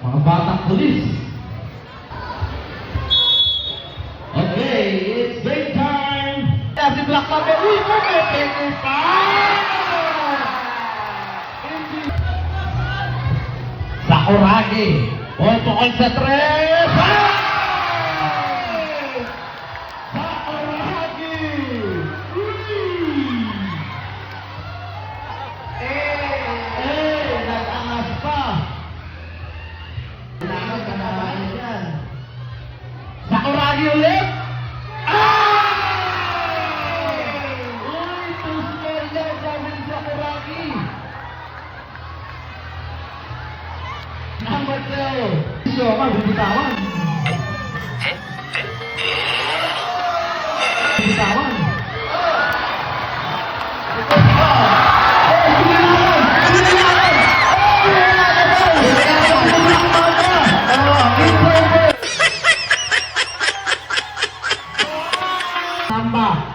Mga batang pulis. Okay, it's break time. Si Black Mamba, uy, pumipili pa! Sakuragi, tukol sa tres. Sakuragi! Nag-angas pa. Kailangan ka naman yan. Sakuragi ulit. Uy, tusmer yan sabi ni Sakuragi. Number 2. Iso ka, bibitawan. Bibitawan.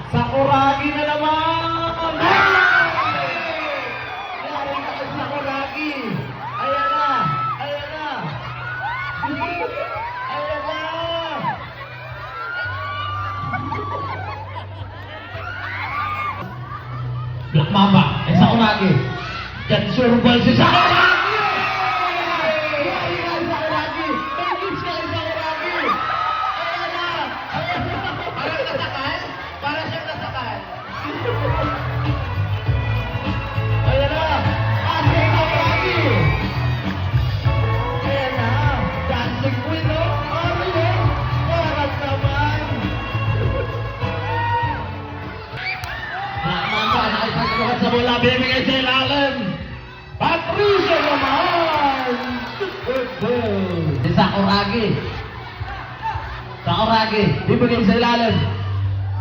Sakuragi na naman! Yari ka kay Sakuragi! Ayan na! Ayan na! Ayan na! Black Mamba, Sakuragi! Yan surbal si Sakuragi! Yari ka kay Sakuragi! May kids ka kay Sakuragi! Ayan na! Ayan na! Parang nasakal? Para siyang nasakal. Ayan na! Ate Sakuragi! Ayan na! Dancing queen, no? Ano yun? Parang naman! Nakakanta, nakisaglukat sa bola, bibigay sa ilalim! Patricio naman! Good goal! Si Sakuragi! Sakuragi, bibigay sa ilalim!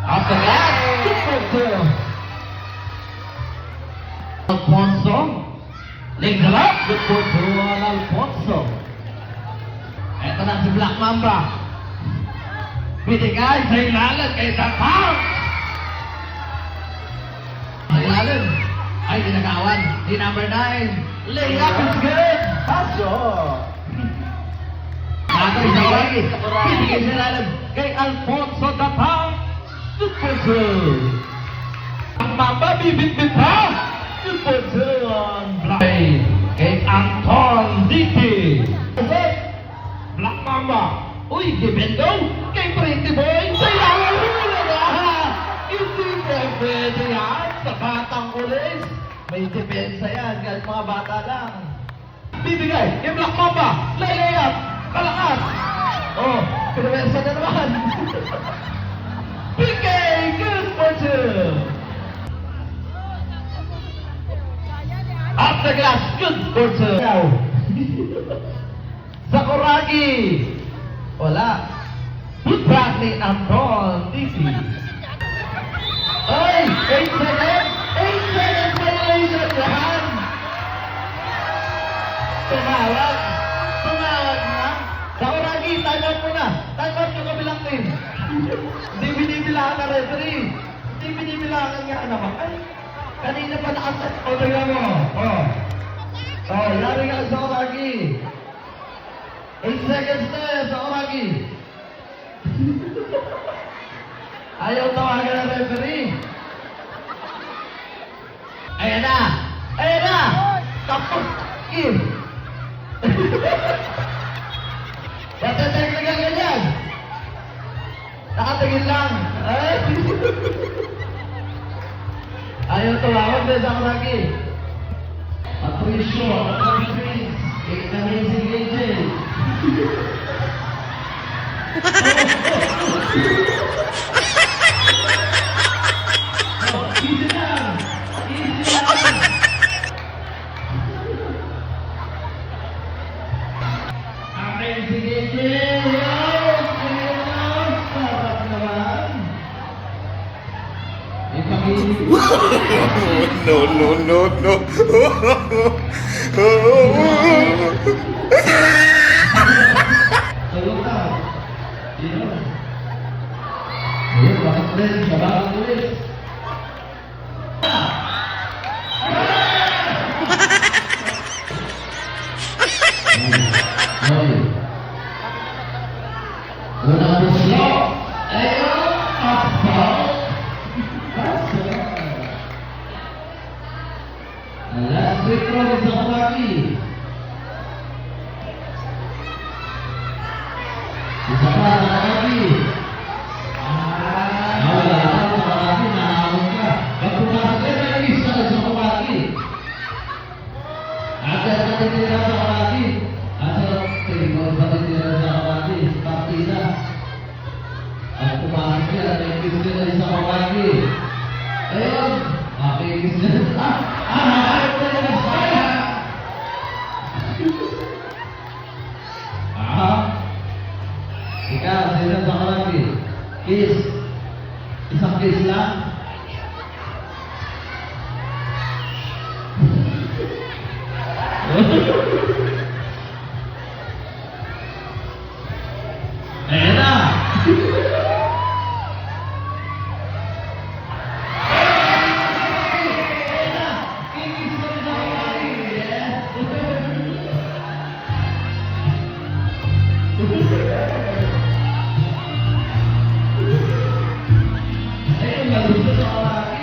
After that, good. Alfonso, link up, good to Alfonso. Ito na si Black Mamba. Binigay sa ilalim kay Tatang. Sa ilalim, ay ginagawan. Di number 9, lay up is good. Paso. Tatang sa lagi, binigay sa ilalim kay Alfonso Tatang. Ang Mamba bibit-bit ha! Kay Anton Diti. Black Mamba. Uy, dibendo kay Pretty Boy. Sayang hindi pwede yan sa batang ulis. May depensa yan, kahit mga bata lang. Bibigay kay Black Mamba. Lay up, kalakas. Oh, depensa na naman. PK, good for 2. Up the glass, good for 2. Sakuragi. Wala. Bradley Anton, Diti. Ay, 8 seconds. 8 seconds violation yan. Tumawag. Tumawag na. Sakuragi, time out mo na. Time out yung kabilang team. Hindi binibilangan na referee. Hindi binibilangan nga naman. Ay, kanina pa nakasat. O, tingnan mo. O, yari ka sa Sakuragi. 8 seconds na sa Sakuragi. Ayaw tawagan ng referee. Ayan na. Ayan na. Tapos. Natateknikan ka dyan. Nakatingin lang. Ay! Ayaw tumawag na sa Sakuragi. Patricio, kita rin si KJ. Easy lang. Easy lang. Akin si KJ. Sarap naman. No. Salita. Dino. Ayun, bakit rin? Sabang ulit. Oh, Unang pusyo. Ayun. Apaw. Kaso. Last free throw sa Kawaki. Isa pa sa Kawaki. Wala ka sa Kawaki. Nahamon ka. Pag pumasok ka na isa sa Kawaki. Agad na titira sa Kawaki. Asa tingol pa titira sa Kawaki. Partida. Pag pumasok ka na titira sa Kawaki. Ayun. Makikis na. Ikaw, sila sa Kawaki. Kiss. Isang kiss lang. Ayan na. Ayun, maluto sa Kawaki.